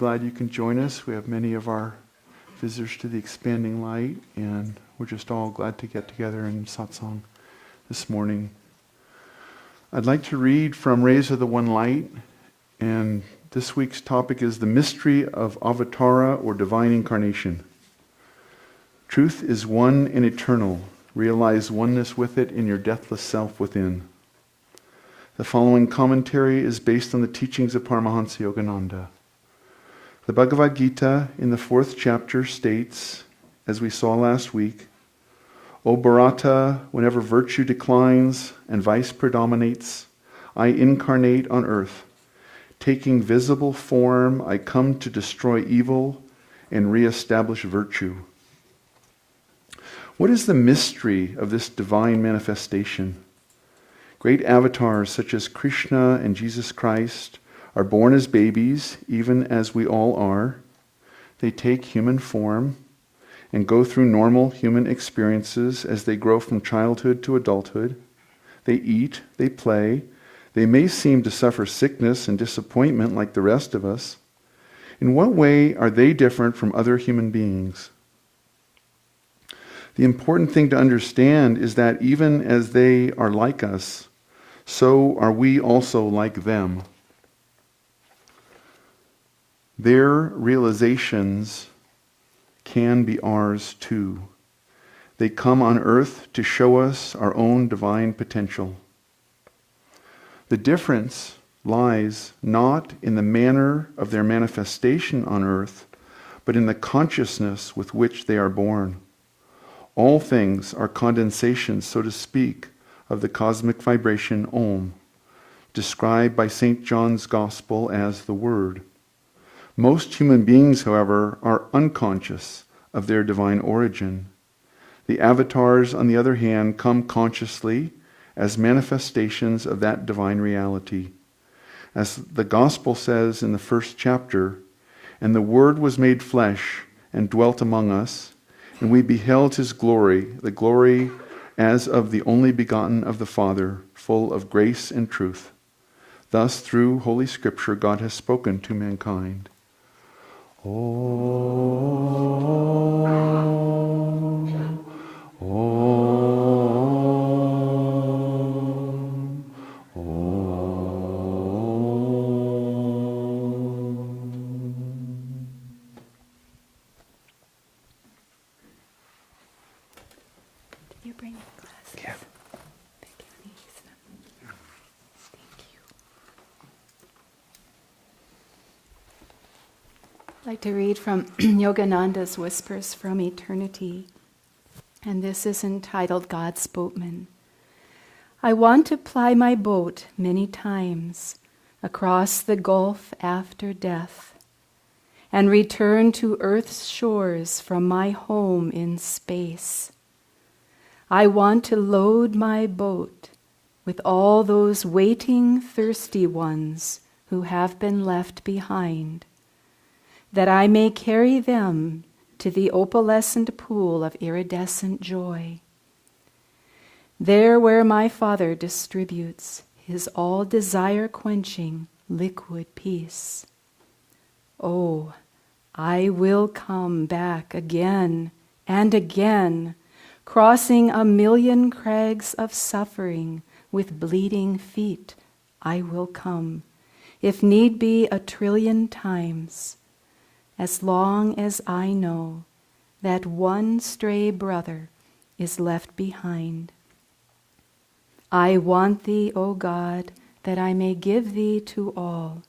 Glad you can join us. We have many of our visitors to the Expanding Light, and we're just all glad to get together in satsang this morning. I'd like to read from Rays of the One Light, and this week's topic is the mystery of Avatara or divine incarnation. Truth is one and eternal. Realize oneness with it in your deathless self within. The following commentary is based on the teachings of Paramahansa Yogananda. The Bhagavad Gita in the 4th chapter states, as we saw last week, O Bharata, whenever virtue declines and vice predominates, I incarnate on earth. Taking visible form, I come to destroy evil and re-establish virtue. What is the mystery of this divine manifestation? Great avatars such as Krishna and Jesus Christ are born as babies, even as we all are. They take human form and go through normal human experiences as they grow from childhood to adulthood. They eat, they play. They may seem to suffer sickness and disappointment like the rest of us. In what way are they different from other human beings? The important thing to understand is that even as they are like us, so are we also like them. Their realizations can be ours too. They come on earth to show us our own divine potential. The difference lies not in the manner of their manifestation on earth, but in the consciousness with which they are born. All things are condensations, so to speak, of the cosmic vibration Om, described by St. John's Gospel as the Word. Most human beings, however, are unconscious of their divine origin. The avatars, on the other hand, come consciously as manifestations of that divine reality. As the Gospel says in the first chapter, "And the Word was made flesh and dwelt among us, and we beheld his glory, the glory as of the only begotten of the Father, full of grace and truth." Thus, through Holy Scripture, God has spoken to mankind. Om, Om, Om. Did you bring your glasses? Yeah. Thank you. Thank you. I'd like to read from Yogananda's Whispers from Eternity, and this is entitled God's Boatman. I want to ply my boat many times across the gulf after death, and return to earth's shores from my home in space. I want to load my boat with all those waiting, thirsty ones who have been left behind, that I may carry them to the opalescent pool of iridescent joy. There where my Father distributes his all desire-quenching liquid peace. Oh, I will come back again and again, crossing a million crags of suffering with bleeding feet. I will come, if need be, 1,000,000,000 times, as long as I know that one stray brother is left behind. I want thee, O God, that I may give thee to all.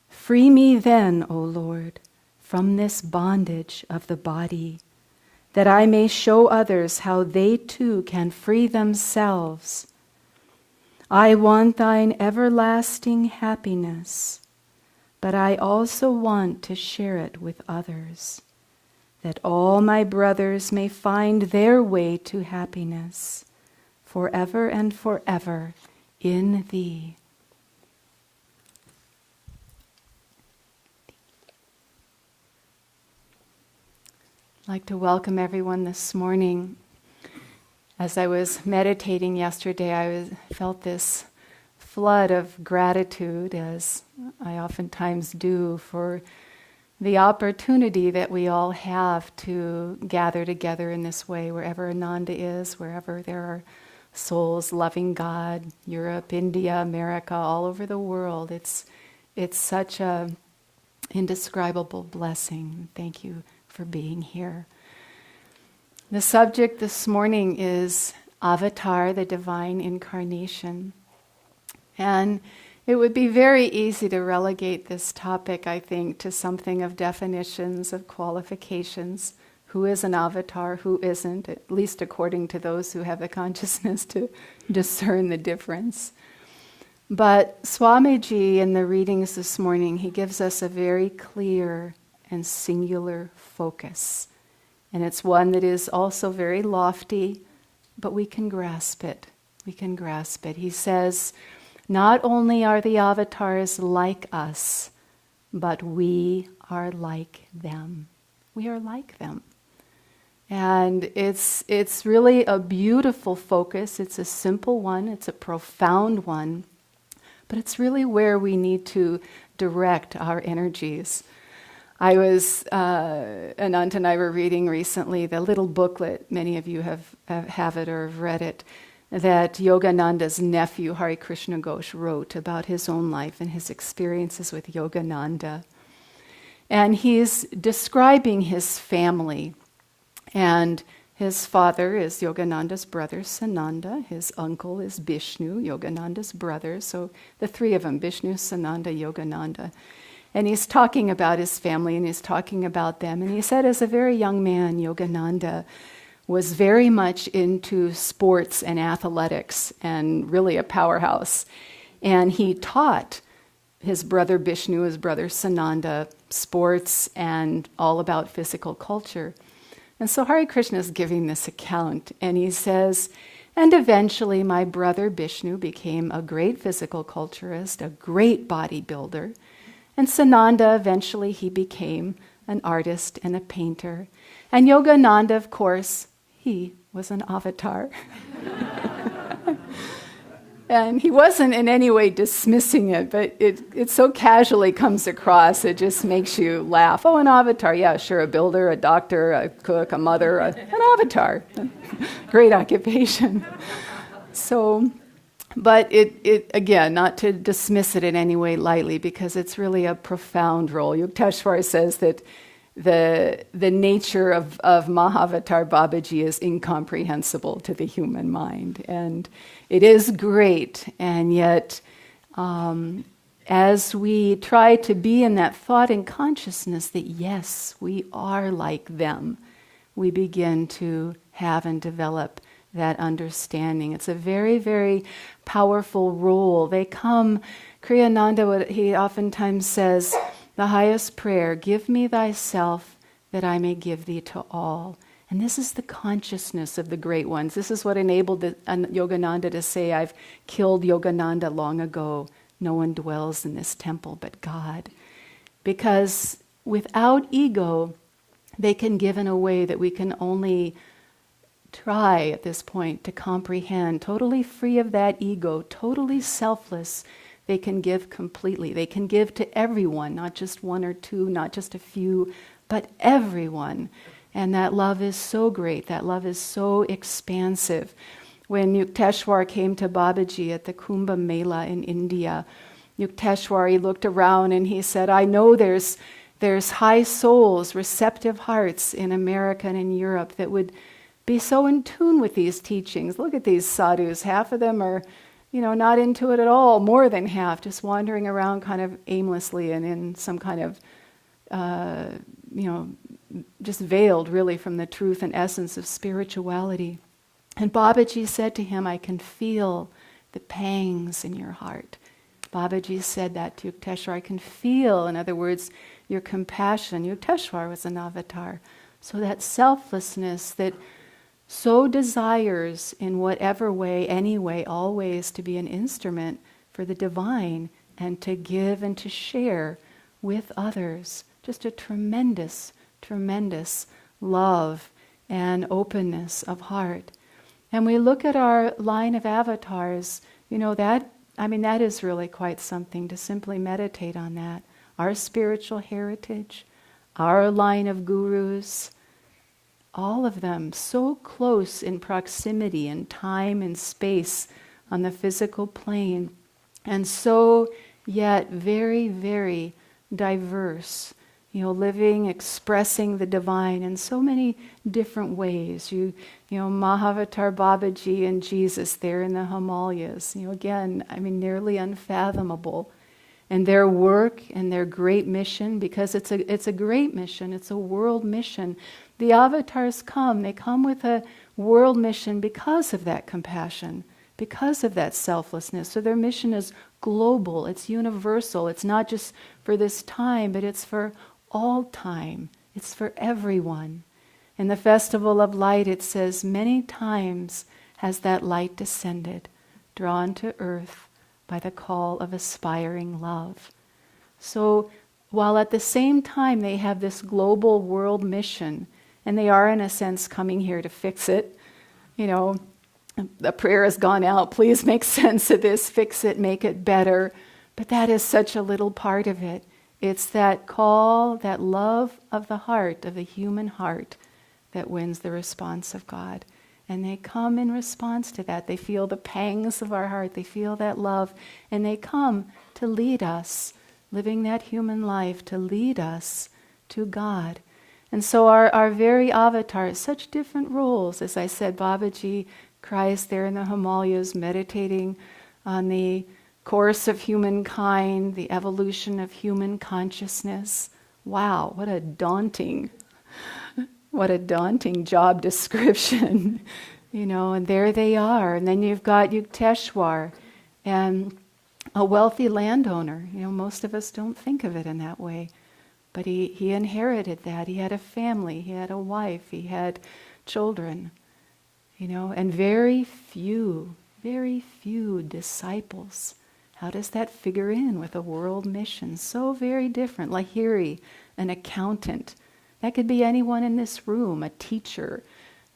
Free me then, O Lord, from this bondage of the body, that I may show others how they too can free themselves. I want thine everlasting happiness, but I also want to share it with others, that all my brothers may find their way to happiness, forever and forever in thee. I'd like to welcome everyone this morning. As I was meditating yesterday, I felt this flood of gratitude, as I oftentimes do, for the opportunity that we all have to gather together in this way, wherever Ananda is, wherever there are souls loving God, Europe, India, America, all over the world. It's such a indescribable blessing. Thank you for being here. The subject this morning is Avatara, the divine incarnation. And it would be very easy to relegate this topic, I think, to something of definitions, of qualifications. Who is an avatar, who isn't, at least according to those who have the consciousness to discern the difference. But Swamiji, in the readings this morning, he gives us a very clear and singular focus. And it's one that is also very lofty, but we can grasp it. We can grasp it. He says, not only are the avatars like us, but we are like them. We are like them. And it's really a beautiful focus. It's a simple one, it's a profound one, but it's really where we need to direct our energies. Anant and I were reading recently the little booklet, many of you have it or have read it, that Yogananda's nephew, Hari Krishna Ghosh, wrote about his own life and his experiences with Yogananda. And he's describing his family. And his father is Yogananda's brother, Sananda. His uncle is Bishnu, Yogananda's brother. So the three of them, Bishnu, Sananda, Yogananda. And he's talking about his family and he's talking about them. And he said as a very young man, Yogananda was very much into sports and athletics and really a powerhouse. And he taught his brother Bishnu, his brother Sananda, sports and all about physical culture. And so Hare Krishna is giving this account, and he says, and eventually my brother Bishnu became a great physical culturist, a great bodybuilder, and Sananda, eventually he became an artist and a painter. And Yogananda, of course, he was an avatar. And he wasn't in any way dismissing it, but it so casually comes across, it just makes you laugh. Oh, an avatar, yeah, sure, a builder, a doctor, a cook, a mother, an avatar. Great occupation. So, but it again, not to dismiss it in any way lightly, because it's really a profound role. Yukteswar says that the nature of Mahavatar Babaji is incomprehensible to the human mind. And it is great, and yet as we try to be in that thought and consciousness that yes, we are like them, we begin to have and develop that understanding. It's a very, very powerful role. They come, Kriyananda, he oftentimes says, the highest prayer, give me thyself that I may give thee to all. And this is the consciousness of the great ones. This is what enabled Yogananda to say, I've killed Yogananda long ago. No one dwells in this temple but God. Because without ego, they can give in a way that we can only try at this point to comprehend, totally free of that ego, totally selfless. They can give completely. They can give to everyone, not just one or two, not just a few, but everyone. And that love is so great. That love is so expansive. When Yukteswar came to Babaji at the Kumbh Mela in India, Yukteswar, he looked around and he said, I know there's high souls, receptive hearts in America and in Europe that would be so in tune with these teachings. Look at these sadhus. Half of them are not into it at all, more than half, just wandering around kind of aimlessly and in some kind of, just veiled really from the truth and essence of spirituality. And Babaji said to him, I can feel the pangs in your heart. Babaji said that to Yukteswar, I can feel, in other words, your compassion. Yukteswar was an avatar. So that selflessness that so desires in whatever way, any way, always to be an instrument for the divine and to give and to share with others. Just a tremendous, tremendous love and openness of heart. And we look at our line of avatars, that is really quite something to simply meditate on that. Our spiritual heritage, our line of gurus, all of them so close in proximity in time and space on the physical plane, and so yet very, very diverse, living, expressing the divine in so many different ways. Mahavatar Babaji and Jesus there in the Himalayas, again, nearly unfathomable. And their work and their great mission, because it's a great mission, it's a world mission. The avatars they come with a world mission because of that compassion, because of that selflessness. So their mission is global, it's universal, it's not just for this time, but it's for all time, it's for everyone. In the Festival of Light it says, many times has that light descended, drawn to earth by the call of aspiring love. So while at the same time they have this global world mission, And they are, in a sense, coming here to fix it. You know, the prayer has gone out, please make sense of this, fix it, make it better. But that is such a little part of it. It's that call, that love of the heart, of the human heart, that wins the response of God. And they come in response to that. They feel the pangs of our heart. They feel that love. And they come to lead us, living that human life, to lead us to God. And so our very avatars, such different roles. As I said, Babaji cries there in the Himalayas, meditating on the course of humankind, the evolution of human consciousness. Wow, what a daunting job description. And there they are. And then you've got Yukteswar, and a wealthy landowner. Most of us don't think of it in that way. But he inherited that. He had a family, he had a wife, he had children. And very few disciples. How does that figure in with a world mission? So very different. Lahiri, an accountant. That could be anyone in this room, a teacher,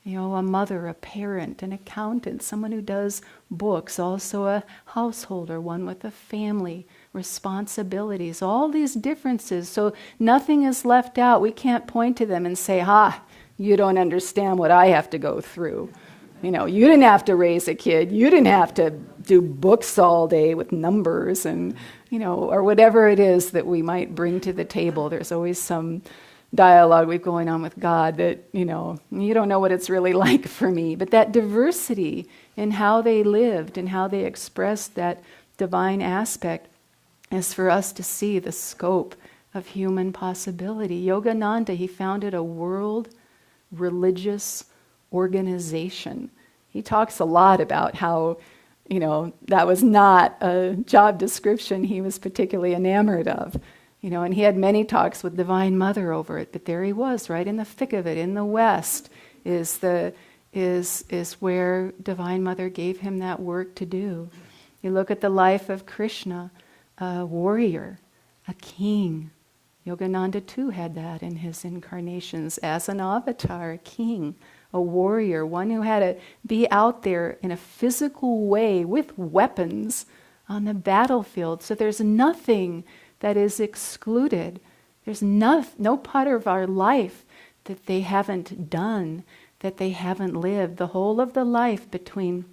a mother, a parent, an accountant, someone who does books, also a householder, one with a family, responsibilities, all these differences. So nothing is left out. We can't point to them and say, you don't understand what I have to go through. You didn't have to raise a kid. You didn't have to do books all day with numbers and, or whatever it is that we might bring to the table. There's always some dialogue we've going on with God that, you don't know what it's really like for me. But that diversity in how they lived and how they expressed that divine aspect is for us to see the scope of human possibility. Yogananda, he founded a world religious organization. He talks a lot about how, that was not a job description he was particularly enamored of. And he had many talks with Divine Mother over it, but there he was, right in the thick of it. In the West is where Divine Mother gave him that work to do. You look at the life of Krishna, a warrior, a king. Yogananda too had that in his incarnations as an avatar, a king, a warrior, one who had to be out there in a physical way with weapons on the battlefield. So there's nothing that is excluded. There's no part of our life that they haven't done, that they haven't lived. The whole of the life between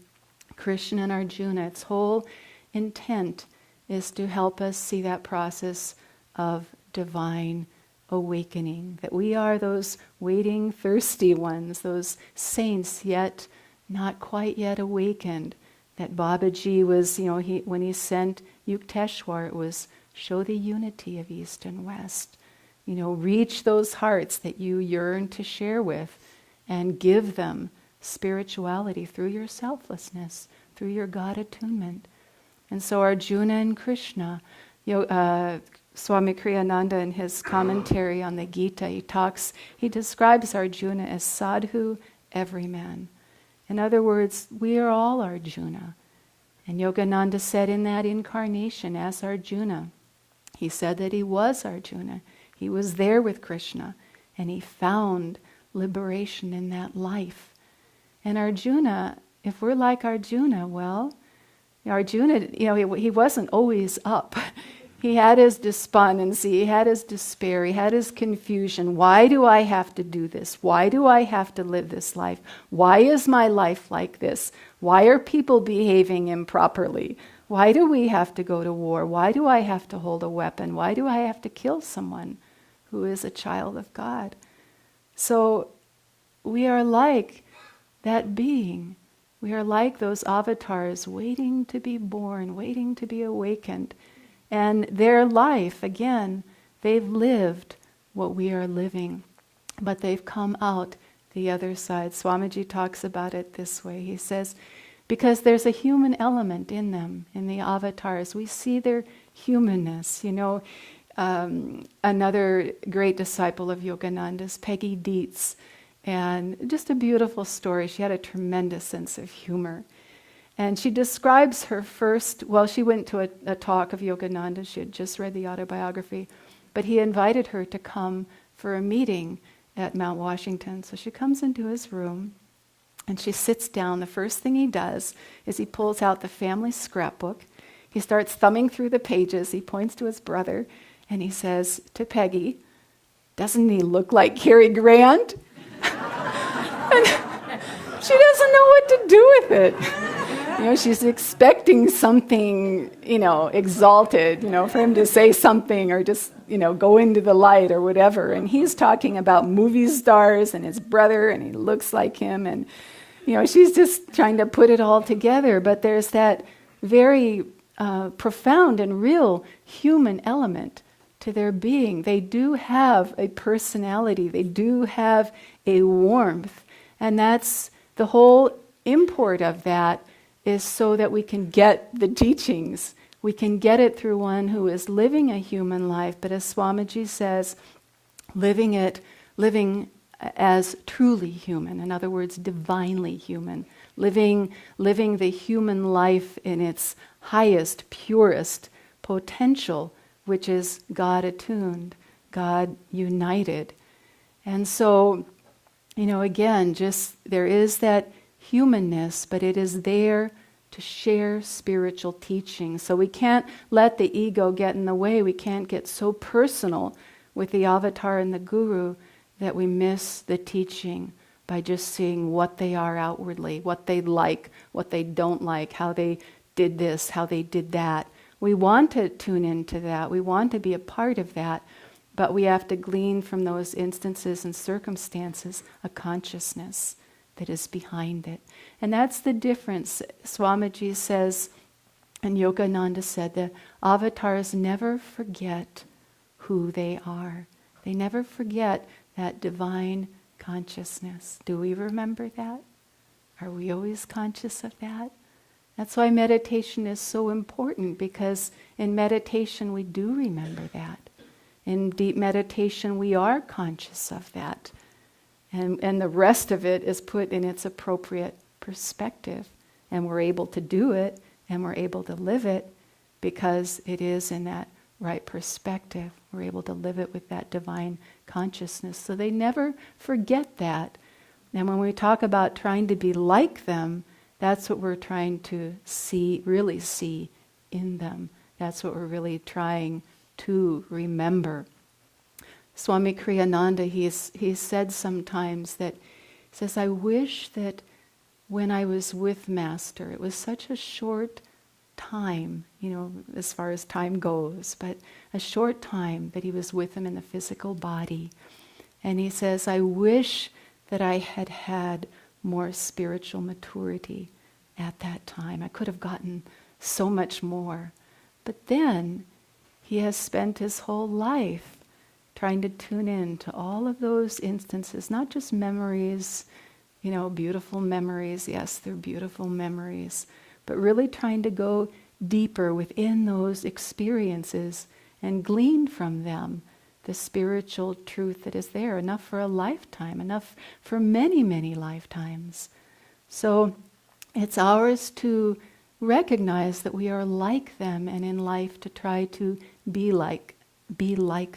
Krishna and Arjuna, its whole intent is to help us see that process of divine awakening, that we are those waiting, thirsty ones, those saints yet not quite yet awakened. That Babaji was, when he sent Yukteswar, it was show the unity of East and West. Reach those hearts that you yearn to share with and give them spirituality through your selflessness, through your God attunement. And so Arjuna and Krishna, Swami Kriyananda in his commentary on the Gita, he describes Arjuna as sadhu, everyman. In other words, we are all Arjuna. And Yogananda said in that incarnation as Arjuna, he said that he was Arjuna. He was there with Krishna, and he found liberation in that life. And Arjuna, if we're like Arjuna, well, Arjuna, he wasn't always up. He had his despondency, he had his despair, he had his confusion. Why do I have to do this? Why do I have to live this life? Why is my life like this? Why are people behaving improperly? Why do we have to go to war? Why do I have to hold a weapon? Why do I have to kill someone who is a child of God? So we are like that being. We are like those avatars waiting to be born, waiting to be awakened. And their life, again, they've lived what we are living, but they've come out the other side. Swamiji talks about it this way. He says, because there's a human element in them, in the avatars. We see their humanness. Another great disciple of Yogananda's, Peggy Dietz, and just a beautiful story. She had a tremendous sense of humor. And she describes her first, she went to a talk of Yogananda. She had just read the autobiography, but he invited her to come for a meeting at Mount Washington. So she comes into his room and she sits down. The first thing he does is he pulls out the family scrapbook. He starts thumbing through the pages. He points to his brother and he says to Peggy, "Doesn't he look like Cary Grant?" And she doesn't know what to do with it. She's expecting something, exalted, for him to say something or just, go into the light or whatever. And he's talking about movie stars and his brother, and he looks like him. And, she's just trying to put it all together. But there's that very profound and real human element to their being. They do have a personality. They do have a warmth. And that's the whole import of that, is so that we can get the teachings. We can get it through one who is living a human life, but as Swamiji says, living as truly human, in other words, divinely human, living the human life in its highest, purest potential, which is God attuned, God united. And so, again, just there is that humanness, but it is there to share spiritual teaching. So we can't let the ego get in the way. We can't get so personal with the avatar and the guru that we miss the teaching by just seeing what they are outwardly, what they like, what they don't like, how they did this, how they did that. We want to tune into that. We want to be a part of that, but we have to glean from those instances and circumstances a consciousness that is behind it. And that's the difference. Swamiji says, and Yogananda said, the avatars never forget who they are. They never forget that divine consciousness. Do we remember that? Are we always conscious of that? That's why meditation is so important, because in meditation we do remember that. In deep meditation we are conscious of that. And the rest of it is put in its appropriate perspective. And we're able to do it, and we're able to live it, because it is in that right perspective. We're able to live it with that divine consciousness. So they never forget that. And when we talk about trying to be like them, that's what we're trying to really see in them. That's what we're really trying to remember. Swami Kriyananda, he said sometimes that, he says, I wish that when I was with Master, it was such a short time, as far as time goes, but a short time that he was with him in the physical body. And he says, I wish that I had had more spiritual maturity at that time. I could have gotten so much more. But then he has spent his whole life trying to tune in to all of those instances, not just memories, beautiful memories. Yes, they're beautiful memories, but really trying to go deeper within those experiences and glean from them the spiritual truth that is there, enough for a lifetime, enough for many, many lifetimes. So it's ours to recognize that we are like them, and in life to try to be like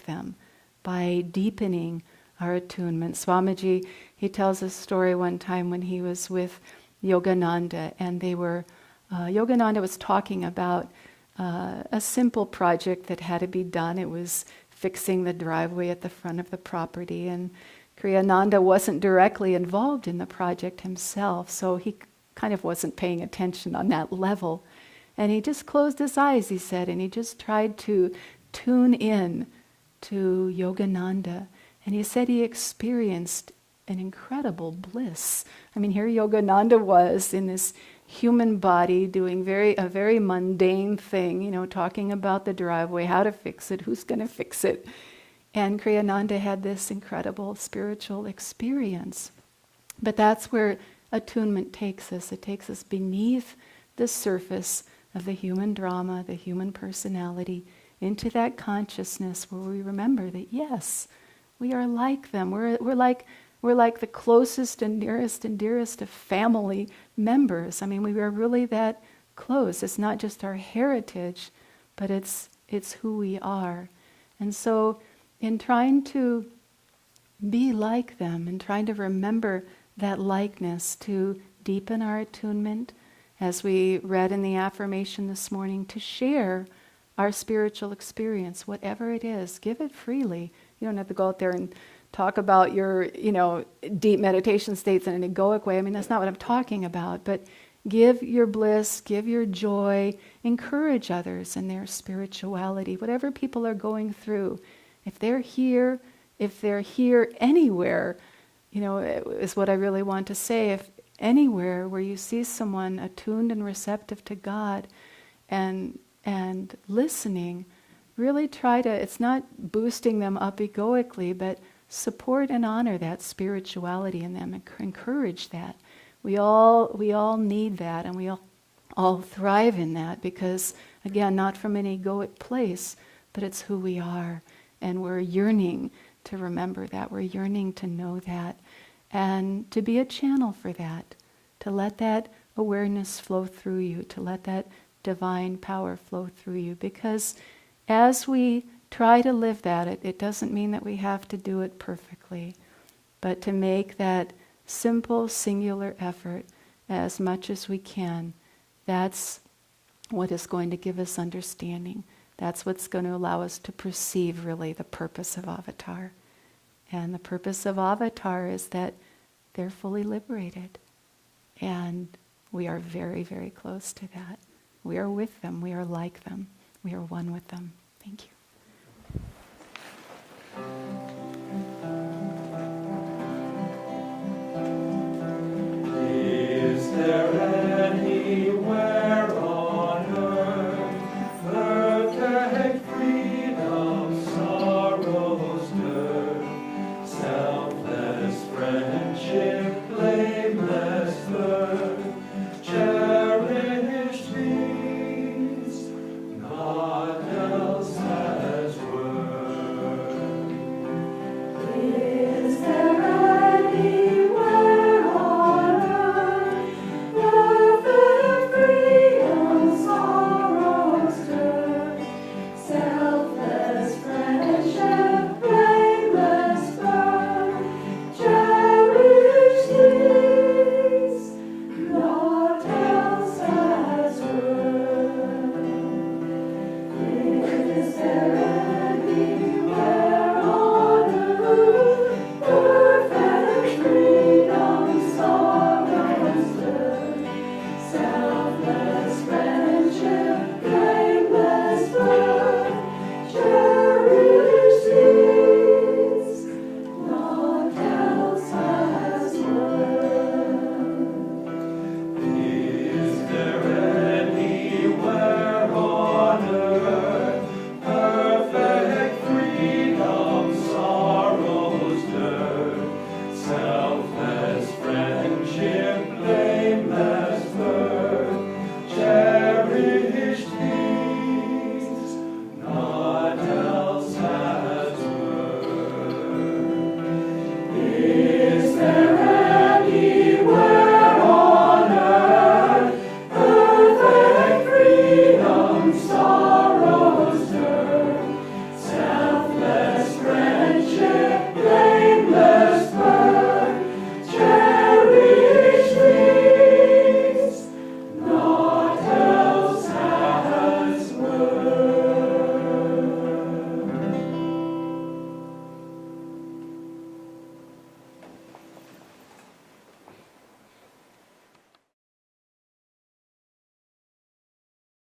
them by deepening our attunement. Swamiji, he tells a story one time when he was with Yogananda, and Yogananda was talking about a simple project that had to be done. It was fixing the driveway at the front of the property, and Kriyananda wasn't directly involved in the project himself, so he kind of wasn't paying attention on that level. And he just closed his eyes, he said, and he just tried to tune in to Yogananda. And he said he experienced an incredible bliss. I mean, here Yogananda was in this human body doing a very mundane thing, talking about the driveway, how to fix it, who's going to fix it. And Kriyananda had this incredible spiritual experience. But that's where attunement takes us. It takes us beneath the surface of the human drama, the human personality, into that consciousness where we remember that, yes, we are like them. We're like the closest and dearest of family members. I mean, we are really that close. It's not just our heritage, but it's who we are. And so in trying to be like them, and trying to remember that likeness to deepen our attunement, as we read in the affirmation this morning, to share our spiritual experience, whatever it is. Give it freely. You don't have to go out there and talk about your, deep meditation states in an egoic way. I mean, that's not what I'm talking about. But give your bliss, give your joy, encourage others in their spirituality, whatever people are going through. If they're here anywhere, is what I really want to say. If anywhere where you see someone attuned and receptive to God and listening, really try to, it's not boosting them up egoically, but support and honor that spirituality in them, encourage that. We all need that, and we all thrive in that, because, again, not from an egoic place, but it's who we are, and we're yearning to remember that. We're yearning to know that, and to be a channel for that, to let that awareness flow through you, to let that divine power flow through you, because as we try to live that, it doesn't mean that we have to do it perfectly, but to make that simple, singular effort as much as we can. That's what is going to give us understanding. That's what's going to allow us to perceive really the purpose of Avatar. And the purpose of Avatar is that they're fully liberated. And we are very, very close to that. We are with them. We are like them. We are one with them. Thank you.